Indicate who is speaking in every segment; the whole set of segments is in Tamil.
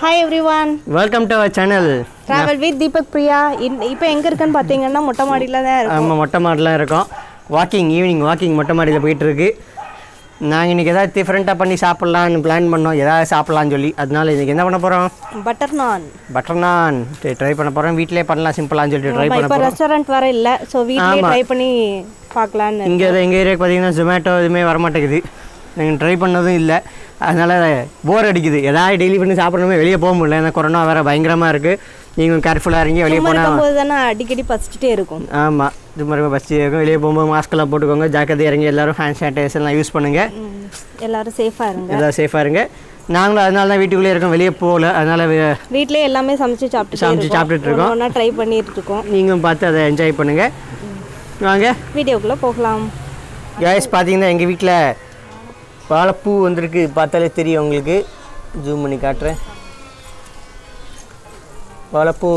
Speaker 1: Hi everyone.
Speaker 2: Welcome to our channel.
Speaker 1: Travel with Deepak Priya. இப்போ எங்க இருக்கன்னு பாத்தீங்கன்னா மொட்டை மாடியில தான் இருக்கோம்.
Speaker 2: ஆமா மொட்டை மாடில இருக்கோம். ஈவினிங் வாக்கிங் மொட்டை மாடியில போயிட்டு இருக்கு. நாங்க இன்னைக்கு ஏதாவது டிஃபரண்டா பண்ணி சாப்பிடலாம்னு பிளான் பண்ணோம். ஏதாவது சாப்பிடலாம்னு சொல்லி. அதனால இன்னைக்கு என்ன பண்ண போறோம்? பட்டர் நான் ட்ரை பண்ண போறோம். வீட்லயே பண்ணலாம் சிம்பிளான்னு சொல்லி ட்ரை பண்ண போறோம்.
Speaker 1: இப்போ ரெஸ்டாரண்ட் வர இல்ல. சோ வீட்லயே ட்ரை பண்ணி பார்க்கலாம்னு.
Speaker 2: எங்க ஏரியாக்கு பாத்தீங்கன்னா Zomato எதுமே வர மாட்டேங்குது. நாங்க ட்ரை பண்ணதும் இல்ல. அதனால போர் அடிக்குது. ஏதாவது டெய்லி பண்ணி சாப்பிடணுமே வெளியே போக முடியல. ஏன்னா கொரோனா வேற பயங்கரமா இருக்கு. நீங்களும் கேர்ஃபுல்லாக இருங்க. வெளியே
Speaker 1: போகும்போது தானே அடிக்கடி பசிச்சுட்டே இருக்கும்.
Speaker 2: ஆமாம் இது மாதிரி பசிச்சுட்டே இருக்கும். வெளியே போகும்போது மாஸ்க்கெல்லாம் போட்டுக்கோங்க. ஜாக்கிரதை இறங்கி எல்லாரும் ஹேண்ட் சானிடைசர்லாம் யூஸ் பண்ணுங்க.
Speaker 1: எல்லாரும்
Speaker 2: சேஃபாக இருங்க. நாங்களும் அதனால தான் வீட்டுக்குள்ளே இருக்கோம், வெளியே போகல. அதனால
Speaker 1: வீட்டிலே எல்லாமே சமைச்சு சாப்பிட்டுட்டு இருக்கோம். ஒன்றா ட்ரை பண்ணிட்டு இருக்கோம்.
Speaker 2: நீங்களும் பார்த்து அதை என்ஜாய் பண்ணுங்க. வாங்க வீடியோக்குள்ளே
Speaker 1: போகலாம்.
Speaker 2: கேஸ் பார்த்தீங்கன்னா எங்கள் வீட்டில் வாழைப்பூ வந்திருக்கு. பார்த்தாலே தெரியும் உங்களுக்கு. ஜூம் பண்ணி காட்டுறேன். வாழைப்பூ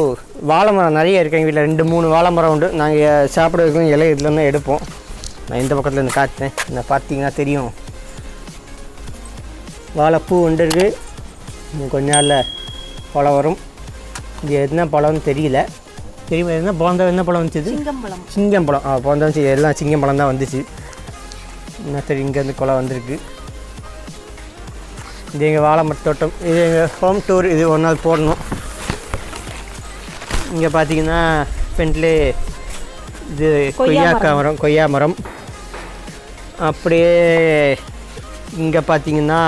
Speaker 2: வாழை மரம் நிறைய இருக்குது எங்கள் வீட்டில். 2-3 வாழை மரம் உண்டு. நாங்கள் சாப்பிட்றதுக்கும் இலை இதில் தான் எடுப்போம். நான் இந்த பக்கத்தில் இருந்து காட்டுறேன். நான் பார்த்தீங்கன்னா தெரியும் வாழைப்பூ உண்டு இருக்குது. இன்னும் கொஞ்ச நாளில் பழம் வரும். இது என்ன பழம்னு தெரியல. தெரியுமா என்ன பழம் வந்துச்சு? சிங்கம் பழம். பிறந்த வந்துச்சு. எல்லாம் சிங்கம் பழம் தான் வந்துச்சு. என்ன தெரியும் இங்கேருந்து கொலை வந்திருக்கு. இது எங்கள் வாழை தோட்டம். இது எங்கள் ஹோம் டூர். இது ஒரு நாள் போடணும். இங்கே பார்த்தீங்கன்னா ஃப்ரெண்ட்லே இது கொய்யா மரம். அப்படியே இங்கே பார்த்தீங்கன்னா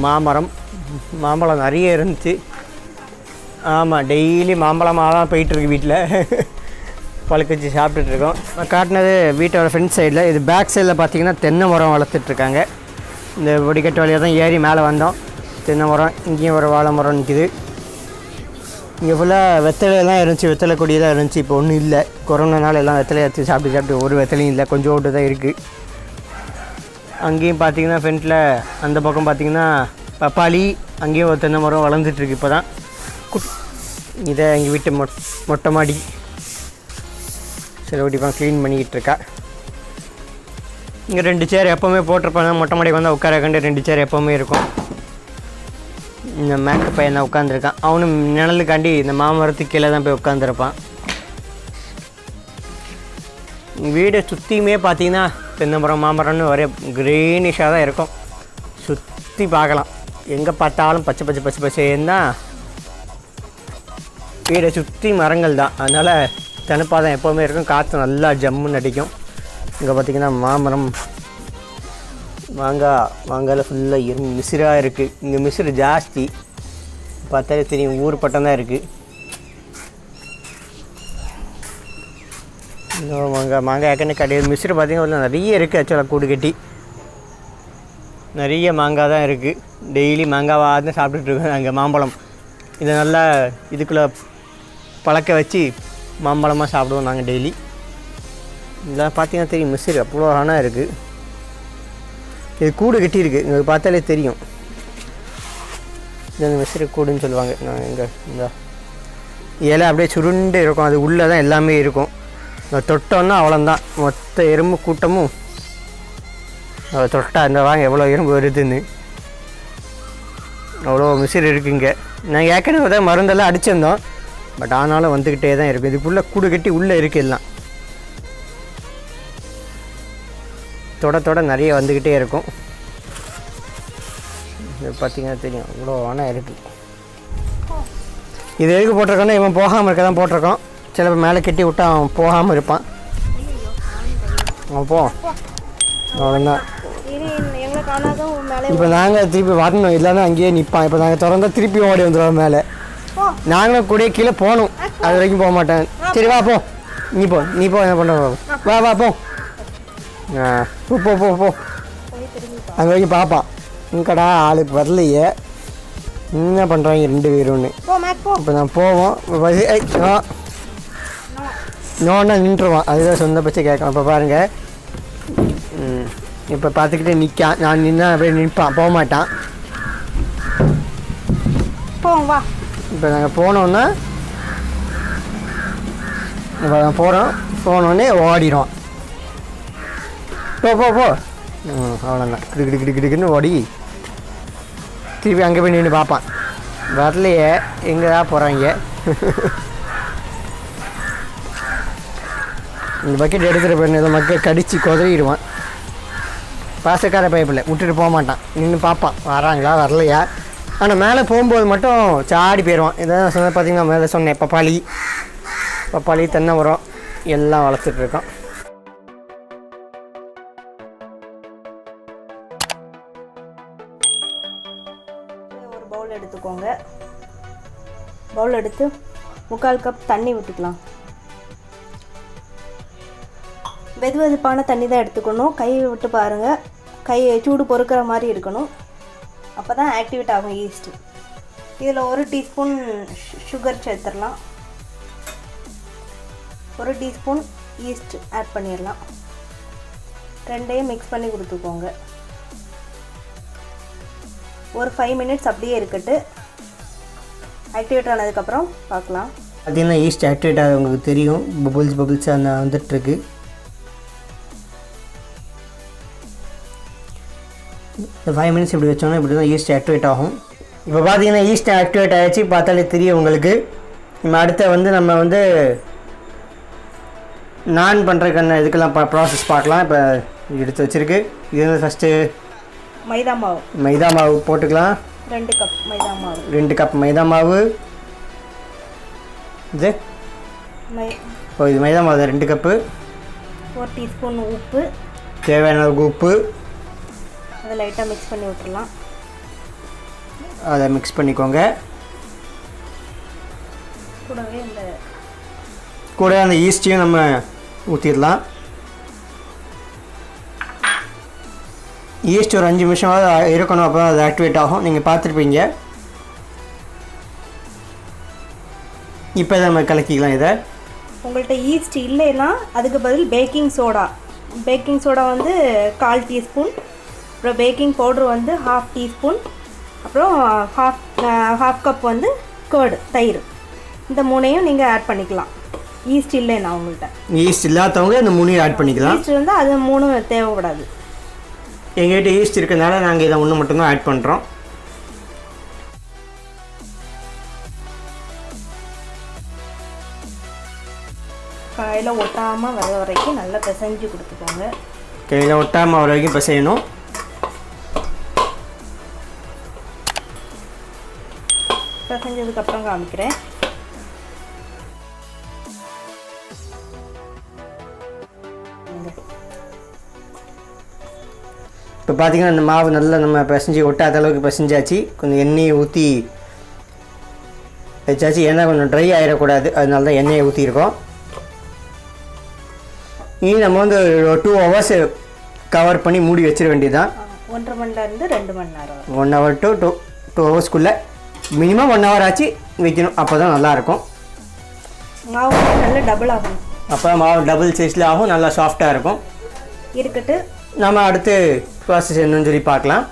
Speaker 2: மாம்பழம் நிறைய இருந்துச்சு. ஆமாம் டெய்லி மாம்பழமாக தான் போயிட்டுருக்கு வீட்டில். பழுக்க வச்சு சாப்பிட்டுட்ருக்கோம். காட்டினது வீட்டோட ஃப்ரண்ட் சைடில். இது பேக் சைடில் பார்த்தீங்கன்னா தென்னை மரம் வளர்த்துட்ருக்காங்க. இந்த வடிகட்டு வழியாக தான் ஏறி மேலே வந்தோம். தென்னை மரம். இங்கேயும் ஒரு வாழை மரம் நிற்கிது. இங்கே ஃபுல்லாக வெத்தலையெல்லாம் இருந்துச்சு. வெத்தலை கொடியெல்லாம் இருந்துச்சு. இப்போ ஒன்றும் இல்லை. கொரோனானால எல்லாம் வெத்தலையை எடுத்து சாப்பிட்டு ஒரு வெத்தலையும் இல்லை. கொஞ்சம் ஓட்டு தான் இருக்குது. அங்கேயும் பார்த்தீங்கன்னா ஃப்ரண்ட்டில் அந்த பக்கம் பார்த்தீங்கன்னா பப்பாளி. அங்கேயும் ஒரு தென்னை மரம் வளர்ந்துட்டுருக்கு இப்போ தான். இதை எங்கள் வீட்டு மொட்டை மாடி. சரி ஓட்டிப்பான் க்ளீன் பண்ணிக்கிட்டு இருக்கா. இங்கே 2 சேர் எப்போவுமே போட்டிருப்பாங்க. மொட்டை மாடிக்கு வந்தால் உட்கார கண்டு 2 சேர் எப்போவுமே இருக்கும். இந்த மேக்கப் பையன் தான் உட்காந்துருக்கான். அவனும் நிழலுக்காண்டி இந்த மாமரத்துக்கு கீழே தான் போய் உட்காந்துருப்பான். வீடை சுற்றியுமே பார்த்தீங்கன்னா தென்னை மரம் மாமரம்னு ஒரே க்ரீனிஷாக தான் இருக்கும். சுற்றி பார்க்கலாம். எங்கே பார்த்தாலும் பச்சை பச்சைன்னு தான். வீடை சுற்றி மரங்கள் தான். அதனால் தனுப்பாக தான் எப்போவுமே இருக்கும். காற்று நல்லா ஜம்முன்னு அடிக்கும். இங்கே பார்த்திங்கன்னா மாமரம். மாங்காயில் ஃபுல்லாக மிசிறாக இருக்குது. இங்கே மிசிறு ஜாஸ்தி. பார்த்தாலே தெரியும். ஊர் பட்டம் தான் இருக்குது. மாங்காய் ஏற்கனவே கிடையாது. மிசிறு பார்த்திங்கன்னா நிறைய இருக்குது. ஆக்சுவலாக கூடு கட்டி நிறைய மாங்காய் தான் இருக்குது. டெய்லி மாங்காவாக தான் சாப்பிட்டுட்ருக்கோம். அங்கே மாம்பழம் இதை நல்லா இதுக்குள்ளே பழக்க வச்சு மாம்பழமாக சாப்பிடுவோம் நாங்கள் டெய்லி. இதெல்லாம் பார்த்தீங்கன்னா தெரியும். மிஸ்ஸிரு அவ்வளோ அழகாக இருக்குது. இது கூடு கட்டியிருக்கு. இங்கே பார்த்தாலே தெரியும். இது அந்த மிஸ்ஸிரு கூடுன்னு சொல்லுவாங்க. நான் இங்கே இந்த இலை அப்படியே சுருண்டு இருக்கும். அது உள்ளே தான் எல்லாமே இருக்கும். தொட்டோன்னா அவ்வளோந்தான். மொத்த எறும்பு கூட்டமும் அதை தொட்டா இந்த வாங்க எவ்வளோ எறும்பு வருதுன்னு. அவ்வளோ மிஸ்ஸிரு இருக்குங்க. நாங்கள் ஏற்கனவே தான் மருந்தெல்லாம் அடிச்சிருந்தோம். பட் ஆனாலும் வந்துக்கிட்டே தான் இருக்கும். இதுக்குள்ளே கூடு கட்டி உள்ளே இருக்குது எல்லாம். தொட நிறைய வந்துக்கிட்டே இருக்கும். இது பார்த்திங்கன்னா தெரியும். அவ்வளோ ஆனால் இருக்குது. இது எதுக்கு போட்டிருக்கோன்னா இவன் போகாமல் இருக்க தான் போட்டிருக்கோன். சில பேர் மேலே கட்டி விட்டா அவன் போகாமல் இருப்பான். அவன் போ அவ்வளோதான். இப்போ நாங்கள் திருப்பி வரணும். இல்லைன்னா அங்கேயே நிற்பான். இப்போ நாங்கள் திறந்தா திருப்பி ஓடி வந்துடுவோம் மேலே. நாங்களும் கூட கீழே போகணும். அது வரைக்கும் போக மாட்டேன். சரி வா போ. நீ போ என்ன பண்ணுற. வா போ. போ அங்கே வரைக்கும் பார்ப்பான். இங்கடா ஆளுக்கு வரலையே என்ன பண்ணுறாங்க 2 பேருன்னு. இப்போ நான் போவோம். நோன்னா நின்றுவான். அதுதான் சொந்த பச்சை கேட்கலாம். இப்போ பாருங்கள். இப்போ பார்த்துக்கிட்டே நிற்கான். நான் நின்னா அப்படியே நிற்பான். போக மாட்டான்.
Speaker 1: வா.
Speaker 2: இப்போ நாங்கள் போனோன்னா இப்போ நான் போனோடனே ஓடிடும். போ அவ்வளோதான். கிடுக்குன்னு ஓடி திருப்பி அங்கே போய் நின்று பார்ப்பான். வரலையே, எங்கே தான் போகிறாங்க. இந்த பக்கெட் எடுத்துகிட்டு போய் இந்த மக்கள் கடித்து குதறிடுவான். பாசக்கார பைப்பில் விட்டுட்டு போக மாட்டான், நின்று பார்ப்பான் வராங்களா வரலையா. ஆனால் மேலே போகும்போது மட்டும் சாடி போயிடுவான். இதான் சொன்ன பார்த்தீங்கன்னா மேலே சொன்னேன், பப்பாளி தென்னை மரம் எல்லாம் வளர்த்துட்ருக்கோம்.
Speaker 1: ஒரு பவுல் எடுத்துக்கோங்க. பவுல் எடுத்து 3/4 கப் தண்ணி ஊற்றிக்கலாம். வெதுவெதுப்பான தண்ணி தான் எடுத்துக்கணும். கை விட்டு பாருங்கள், கை சூடு பொறுக்கிற மாதிரி இருக்கணும். அப்போ தான் ஆக்டிவேட் ஆகும் ஈஸ்ட்டு. இதில் 1 டீஸ்பூன் சுகர் சேர்த்துடலாம். 1 டீஸ்பூன் ஈஸ்ட் ஆட் பண்ணிடலாம். ரெண்டையும் மிக்ஸ் பண்ணி கொடுத்துக்கோங்க. ஒரு 5 மினிட்ஸ் அப்படியே இருக்கட்டு. ஆக்டிவேட் ஆனதுக்கப்புறம் பார்க்கலாம்.
Speaker 2: பார்த்தீங்கன்னா ஈஸ்ட் ஆக்டிவேட் ஆகுது, உங்களுக்கு தெரியும். பபுள்ஸ் அந்த வந்துட்டுருக்கு. இந்த 5 மினிட்ஸ் இப்படி வச்சோன்னா இப்படி தான் ஈஸ்ட் ஆக்டிவேட் ஆகும். இப்போ பார்த்தீங்கன்னா ஈஸ்ட் ஆக்டிவேட் ஆகிடுச்சு, பார்த்தாலே தெரியும் உங்களுக்கு. நம்ம அடுத்த நம்ம நான் பண்ணுறதுக்கான இதுக்கெல்லாம் ப்ராசஸ் பார்க்கலாம். இப்போ எடுத்து வச்சுருக்கு. இது ஃபஸ்ட்டு மைதா மாவு போட்டுக்கலாம்.
Speaker 1: 2 கப் மைதா மாவு.
Speaker 2: 2 கப் மைதா மாவு. இது இது மைதா மாவு 2 கப்பு.
Speaker 1: 1 டீஸ்பூன் உப்பு,
Speaker 2: தேவையான உப்பு.
Speaker 1: அதை லைட்டாக மிக்ஸ் பண்ணி விட்டுடலாம்.
Speaker 2: அதை மிக்ஸ் பண்ணிக்கோங்க. கூட அந்த ஈஸ்ட்டையும் நம்ம ஊற்றிடலாம். ஈஸ்ட் ஒரு 5 நிமிஷமாவது இருக்கணும், அப்போ அது ஆக்டிவேட் ஆகும். நீங்கள் பார்த்துருப்பீங்க. இப்போ நம்ம கலக்கிக்கலாம். இதை
Speaker 1: உங்கள்கிட்ட ஈஸ்ட் இல்லைன்னா அதுக்கு பதில் பேக்கிங் சோடா 1/4 டீஸ்பூன், அப்புறம் பேக்கிங் பவுட்ரு 1/2 டீஸ்பூன், அப்புறம் ஹாஃப் கப் கேர்டு தயிர். இந்த 3ஐயும் நீங்கள் ஆட் பண்ணிக்கலாம். ஈஸ்ட் இல்லைன்னா உங்கள்கிட்ட,
Speaker 2: ஈஸ்ட் இல்லாதவங்க இந்த 3ஐயும் ஆட் பண்ணிக்கலாம்.
Speaker 1: ஈஸ்ட் இருந்தால் அது 3 தேவைப்படாது.
Speaker 2: எங்கள்கிட்ட ஈஸ்ட் இருக்கிறதுனால நாங்கள் இதை 1 மட்டும்தான் ஆட் பண்ணுறோம்.
Speaker 1: கையில் ஒட்டாமல் வர வரைக்கும் நல்லா பிசைஞ்சு கொடுத்துக்கோங்க.
Speaker 2: கையில் ஒட்டாமல் வர வரைக்கும் பிசையணும்.
Speaker 1: பிசைஞ்சதுக்கப்புறம் காமிக்கிறேன்.
Speaker 2: இப்போ பார்த்தீங்கன்னா இந்த மாவு நல்லா நம்ம பிசைஞ்சு ஒட்டாத அளவுக்கு பிசைஞ்சாச்சு. கொஞ்சம் எண்ணெயை ஊற்றி வச்சாச்சு. ஏன்னா கொஞ்சம் ட்ரை ஆகிடக்கூடாது, அதனால தான் எண்ணெயை ஊற்றிருக்கோம். இனி நம்ம 2 ஹவர்ஸ் கவர் பண்ணி மூடி வச்சிட வேண்டியதுதான்.
Speaker 1: 1.5 மணி நேரம் 2 மணி நேரம்,
Speaker 2: 1 ஹவர் டு 2 ஹவர்ஸ்க்குள்ளே மினிமம் 1 ஹவர் ஆச்சு வைக்கணும். அப்போ தான் நல்லாயிருக்கும்.
Speaker 1: மாவு நல்லா டபுள் ஆகும்.
Speaker 2: அப்போ மாவு டபுள் சைஸில் ஆகும், நல்லா சாஃப்டாக இருக்கும்.
Speaker 1: இருக்கட்டு,
Speaker 2: நம்ம அடுத்து ப்ராசஸ் என்னன்னு சொல்லி பார்க்கலாம்.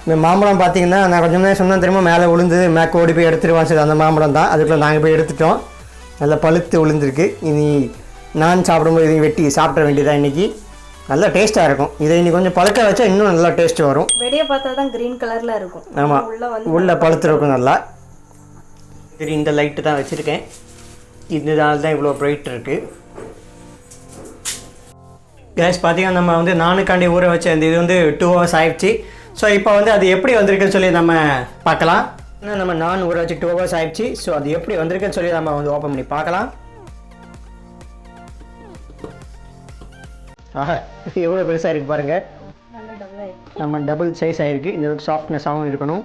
Speaker 2: இந்த மாம்பழம் பார்த்தீங்கன்னா நான் கொஞ்சம் நேரம் சொன்னால் திரும்ப மேலே விழுந்து மேற்கு ஓடி போய் எடுத்துகிட்டு சரி, அந்த மாம்பழம் தான். அதுக்குள்ளே நாங்கள் போய் எடுத்துட்டோம். நல்லா பழுத்து விழுந்துருக்கு. இனி நான் சாப்பிடும்போது இதையும் வெட்டி சாப்பிட வேண்டியதாக இன்றைக்கி. நல்லா டேஸ்ட்டாக இருக்கும். இதை இன்னைக்கு கொஞ்சம் பழுக்க வச்சா இன்னும் நல்லா டேஸ்ட் வரும்.
Speaker 1: வெளியே பார்த்தா தான் க்ரீன் கலரில் இருக்கும்.
Speaker 2: ஆமாம், உள்ளே பழுத்துருக்கும் நல்லா. சரி, இந்த லைட்டு தான் வச்சுருக்கேன். இதனால தான் இவ்வளோ ப்ரைட் இருக்குது. கேஸ் பார்த்தீங்கன்னா நம்ம நானுக்காண்டி ஊற வச்ச இந்த இது 2 ஹவர்ஸ் ஆயிடுச்சு. ஸோ இப்போ அது எப்படி வந்திருக்குன்னு சொல்லி நம்ம பார்க்கலாம். நம்ம நான் ஊற வச்சு 2 ஹவர்ஸ் ஆயிடுச்சு. ஸோ அது எப்படி வந்திருக்குன்னு சொல்லி நம்ம ஓப்பன் பண்ணி பார்க்கலாம். ஆஹா, எவ்வளோ பெருசாக இருக்குது பாருங்கள். நம்ம டபுள் சைஸ் ஆகிருக்கு. இந்த சாஃப்ட்னஸாகவும் இருக்கணும்.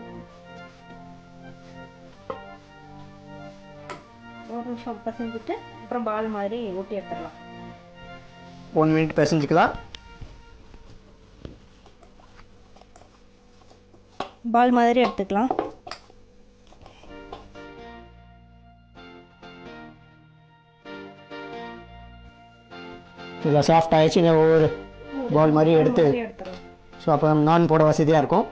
Speaker 1: ஒரு நிமிஷம் பசஞ்சிட்டு அப்புறம் பால் மாதிரி ஊட்டி எடுத்துடலாம்.
Speaker 2: 1 மினிட் பிசைஞ்சிக்கலாம்.
Speaker 1: பால் மாதிரி எடுத்துக்கலாம்.
Speaker 2: இதில் சாஃப்ட் ஆகிடுச்சு. இந்த ஒவ்வொரு பால் மாதிரி எடுத்து ஸோ அப்போ நான் போட வசதியாக இருக்கும்.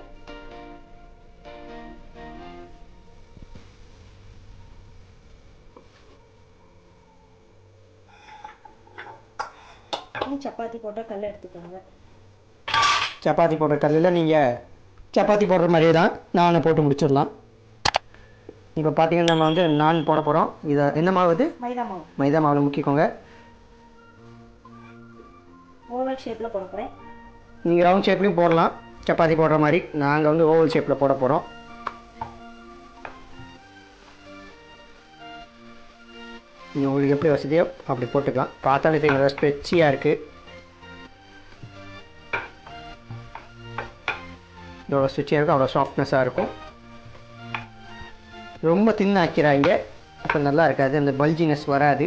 Speaker 1: சப்பாத்தி போட்ட கல் எடுத்துக்கோங்க.
Speaker 2: சப்பாத்தி போடுற கல்லில் நீங்கள் சப்பாத்தி போடுற மாதிரியே தான் நானை போட்டு முடிச்சிடலாம். இப்போ பார்த்தீங்கன்னா நம்ம வந்து நான் போட போகிறோம். இதை என்ன மாவு இது?
Speaker 1: மைதா மாவு.
Speaker 2: மைதா மாவில் முக்கிக்கோங்க.
Speaker 1: ஓவல் ஷேப்பில் போட போகிறேன்.
Speaker 2: நீங்கள் ரவுண்ட் ஷேப்லேயும் போடலாம் சப்பாத்தி போடுற மாதிரி. நாங்கள் வந்து ஓவல் ஷேப்பில் போட போகிறோம். நீங்கள் உங்களுக்கு எப்படி வசதியோ அப்படி போட்டுக்கலாம். பார்த்தாலே தெரியும் ஸ்ட்ரெச்சியாக இருக்குது. எவ்வளோ ஸ்ட்ரெச்சியாக இருக்கும் அவ்வளோ சாஃப்ட்னஸாக இருக்கும். ரொம்ப தின்னாக்கிறாங்க, அப்போ நல்லா இருக்காது, அந்த பல்ஜினஸ் வராது.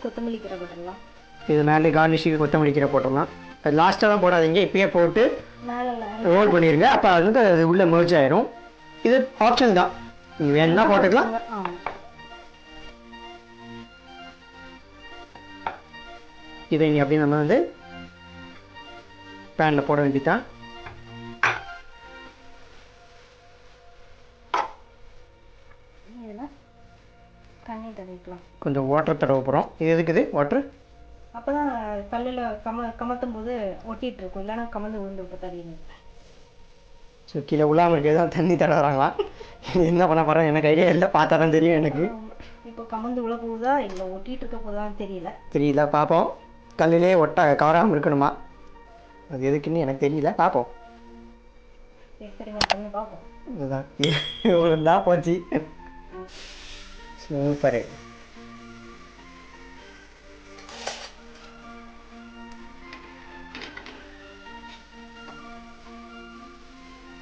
Speaker 1: கொத்தமல்லி கீரை போட்டுடலாம்.
Speaker 2: இது மேலே கார்னிஷுக்கு கொத்தமல்லி கீரை போட்டுடலாம். அது லாஸ்ட்டாக தான் போடாதீங்க, இப்பயே போட்டு ரோல் பண்ணிடுங்க. அப்போ அது வந்து அது உள்ளே மெர்ஜ் ஆயிரும். இது ஆப்ஷன் தான், நீங்கள் வேணும்னா போட்டுக்கலாம். இதை இங்கே அப்படியே நம்ம வந்து பேனில் போட வேண்டியதான்.
Speaker 1: தண்ணி தடவிக்கலாம்.
Speaker 2: கொஞ்சம் வாட்டர் தடவை போகிறோம். இது எதுக்குது வாட்டர்?
Speaker 1: அப்போ தான் கல்லில் கமத்தும் போது ஒட்டிகிட்டு இருக்கும், இல்லைன்னா கமந்து விழுந்து இப்போ தருவீங்க.
Speaker 2: ஸோ கீழே உள்ளாமல் இருக்கிறது தான் தண்ணி தடவுறாங்களாம். என்ன பண்ண போகிறேன் எனக்கு ஐடியா இல்லை, பார்த்தா தான் தெரியும் எனக்கு.
Speaker 1: இப்போ கமந்து விழ போகுதா இல்லை ஒட்டிகிட்டு இருக்க போதான்னு தெரியல.
Speaker 2: பார்ப்போம். கல்லிலே கவராமல் இருக்கணுமா, அது எதுக்குன்னு எனக்கு தெரியல, பார்ப்போம்.
Speaker 1: சரிங்க, பண்ணி பார்ப்போம்.
Speaker 2: இதுதான் இவ்வளோ தான் போச்சு. சூப்பரு.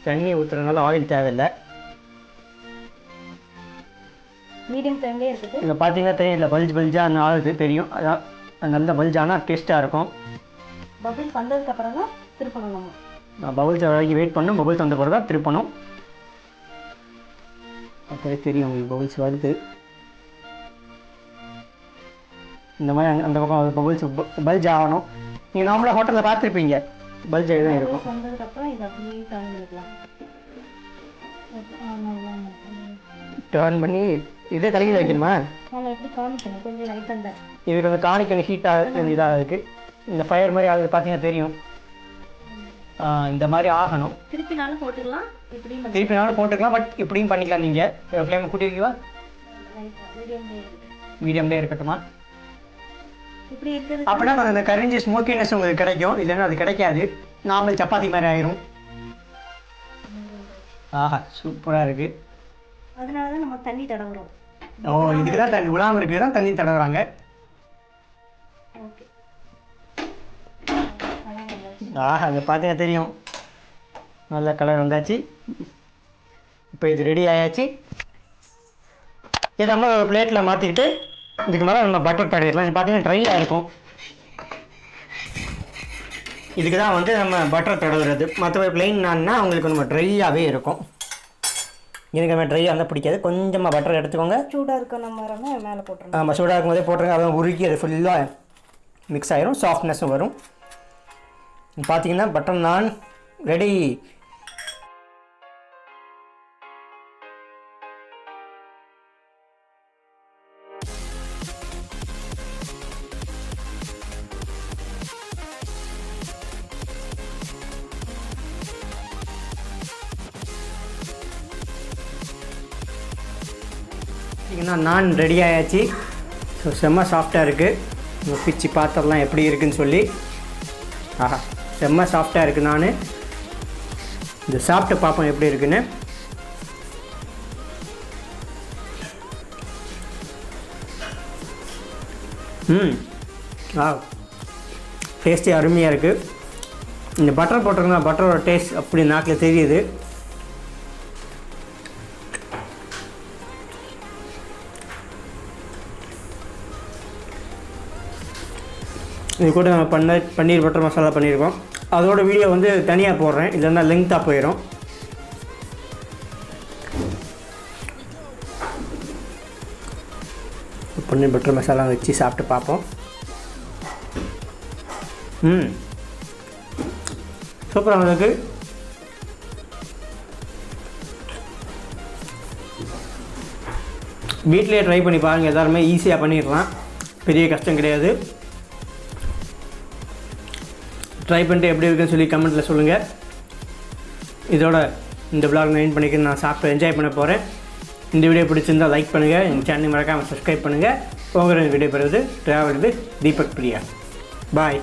Speaker 2: தண்ணி ஊற்றுறதுனால ஆயில் தேவையில்லை.
Speaker 1: மீடியம் டைம்லேயே இருக்குது.
Speaker 2: இங்கே பார்த்தீங்கன்னா தெரியல, பல்ஜாக ஆகுது தெரியும். அதான் நல்ல பல்ஜானால் டேஸ்ட்டாக இருக்கும்.
Speaker 1: பபிள்ஸ் வந்ததுக்கப்புறம் தான் திருப்பணும். நம்ம
Speaker 2: பபுள்ஸ் வரைக்கும் வெயிட் பண்ணணும். பபுள்ஸ் வந்த பிறகு தான் திருப்பணும். அப்போவே தெரியும் உங்களுக்கு பபுள்ஸ் வருது. இந்த மாதிரி அந்த பக்கம் பபுள்ஸ் பல்ஜ் ஆகணும். நீங்கள் நார்மலாக ஹோட்டலில் பார்த்துருப்பீங்க, பல்ஜ் தான் இருக்கும்.
Speaker 1: வந்ததுக்கப்புறம் இதை அப்படியே
Speaker 2: டர்ன் பண்ணி இதே தலையில் வைக்கணுமா?
Speaker 1: எப்படி காமிக்கணும், கொஞ்சம் லைட் அந்த
Speaker 2: இது கொஞ்சம் காணிக்கணும், ஹீட்டாக இதாக இருக்குது. இந்த ஃபயர் மாதிரி அது பார்த்தீங்கன்னா தெரியும். இந்த மாதிரி ஆகணும்.
Speaker 1: திருப்பினாலும் போட்டுக்கலாம்,
Speaker 2: பட் இப்படியும் பண்ணிக்கலாம். நீங்கள் ஃப்ளேம் கூட்டி வைக்கவா? மீடியம்லேயே இருக்கட்டுமா?
Speaker 1: இப்படி இருக்கிறது
Speaker 2: அப்படின்னா அந்த கரிஞ்சி ஸ்மோக்கினஸ் உங்களுக்கு கிடைக்கும், இல்லைன்னா அது கிடைக்காது, நார்மல் சப்பாத்தி மாதிரி ஆயிரும். ஆஹா, சூப்பராக இருக்குது.
Speaker 1: அதனால தான் நம்ம தண்ணி தடவுறோம்.
Speaker 2: ஓ, இதுக்கு தான் தண்ணி விழாமல் இருக்குது தான் தண்ணி தடவுறாங்க.
Speaker 1: ஓகே.
Speaker 2: ஆஹா, அது பார்த்தீங்கன்னா தெரியும், நல்ல கலர் வந்தாச்சு. இப்போ இது ரெடி ஆயாச்சு. இதை நம்ம பிளேட்டில் மாற்றிக்கிட்டு இதுக்கு மேலே நம்ம பட்டர் தடவிடலாம். இது பார்த்தீங்கன்னா ட்ரையாக இருக்கும். இதுக்கு தான் வந்து நம்ம பட்டர் தடவுறது. மற்றபடி பிளெயின் நான்னா உங்களுக்கு நம்ம ட்ரையாகவே இருக்கும். எனக்கு நம்ம ட்ரையாக இருந்தால் பிடிக்காது. கொஞ்சமாக பட்டர் எடுத்துக்கோங்க.
Speaker 1: சூடாக இருக்க நம்ம மேலே போட்டுருங்க.
Speaker 2: ஆமாம், சூடாக இருக்கும் போதே போட்டுருங்க. அதான் உருக்கி அது ஃபுல்லாக மிக்ஸ் ஆயிரும், சாஃப்ட்னஸும் வரும். பார்த்தீங்கன்னா பட்டர் நான் ரெடி. நான் ரெடி ஆயாச்சு. ஸோ செம்ம சாஃப்டாக இருக்குது. பிச்சு பாத்திரலாம் எப்படி இருக்குதுன்னு சொல்லி. ஆஹா, செம்ம சாஃப்டாக இருக்குது. நான் இந்த சாப்பிட்டு பார்ப்போம் எப்படி இருக்குன்னு. டேஸ்ட்டே அருமையாக இருக்குது. இந்த பட்டர் போட்டிருந்தா பட்டரோட டேஸ்ட் அப்படி நாக்கில் தெரியுது. இது கூட நம்ம பன்னீர் பட்டர் மசாலா பண்ணியிருக்கோம். அதோட வீடியோ வந்து தனியாக போடுறேன், இல்லைன்னா லெங்க்த்தாக போயிடும். பன்னீர் பட்டர் மசாலா வச்சு சாப்பிட்டு பார்ப்போம். சூப்பராக இருக்குது. வீட்டிலே ட்ரை பண்ணி பாருங்கள். எல்லாருமே ஈஸியாக பண்ணிடலாம், பெரிய கஷ்டம் கிடையாது. ட்ரை பண்ணிட்டு எப்படி இருக்குன்னு சொல்லி கமெண்ட்டில் சொல்லுங்கள். இதோட இந்த vlog நான் பண்ணிக்க நான் சாப்பிட்டு என்ஜாய் பண்ண போகிறேன். இந்த வீடியோ பிடிச்சிருந்தால் லைக் பண்ணுங்கள், எங்கள் சேனல் மறக்காமல் சப்ஸ்கிரைப் பண்ணுங்கள். போகிற வீடியோ பெறுவது travel with Deepak Priya. Bye.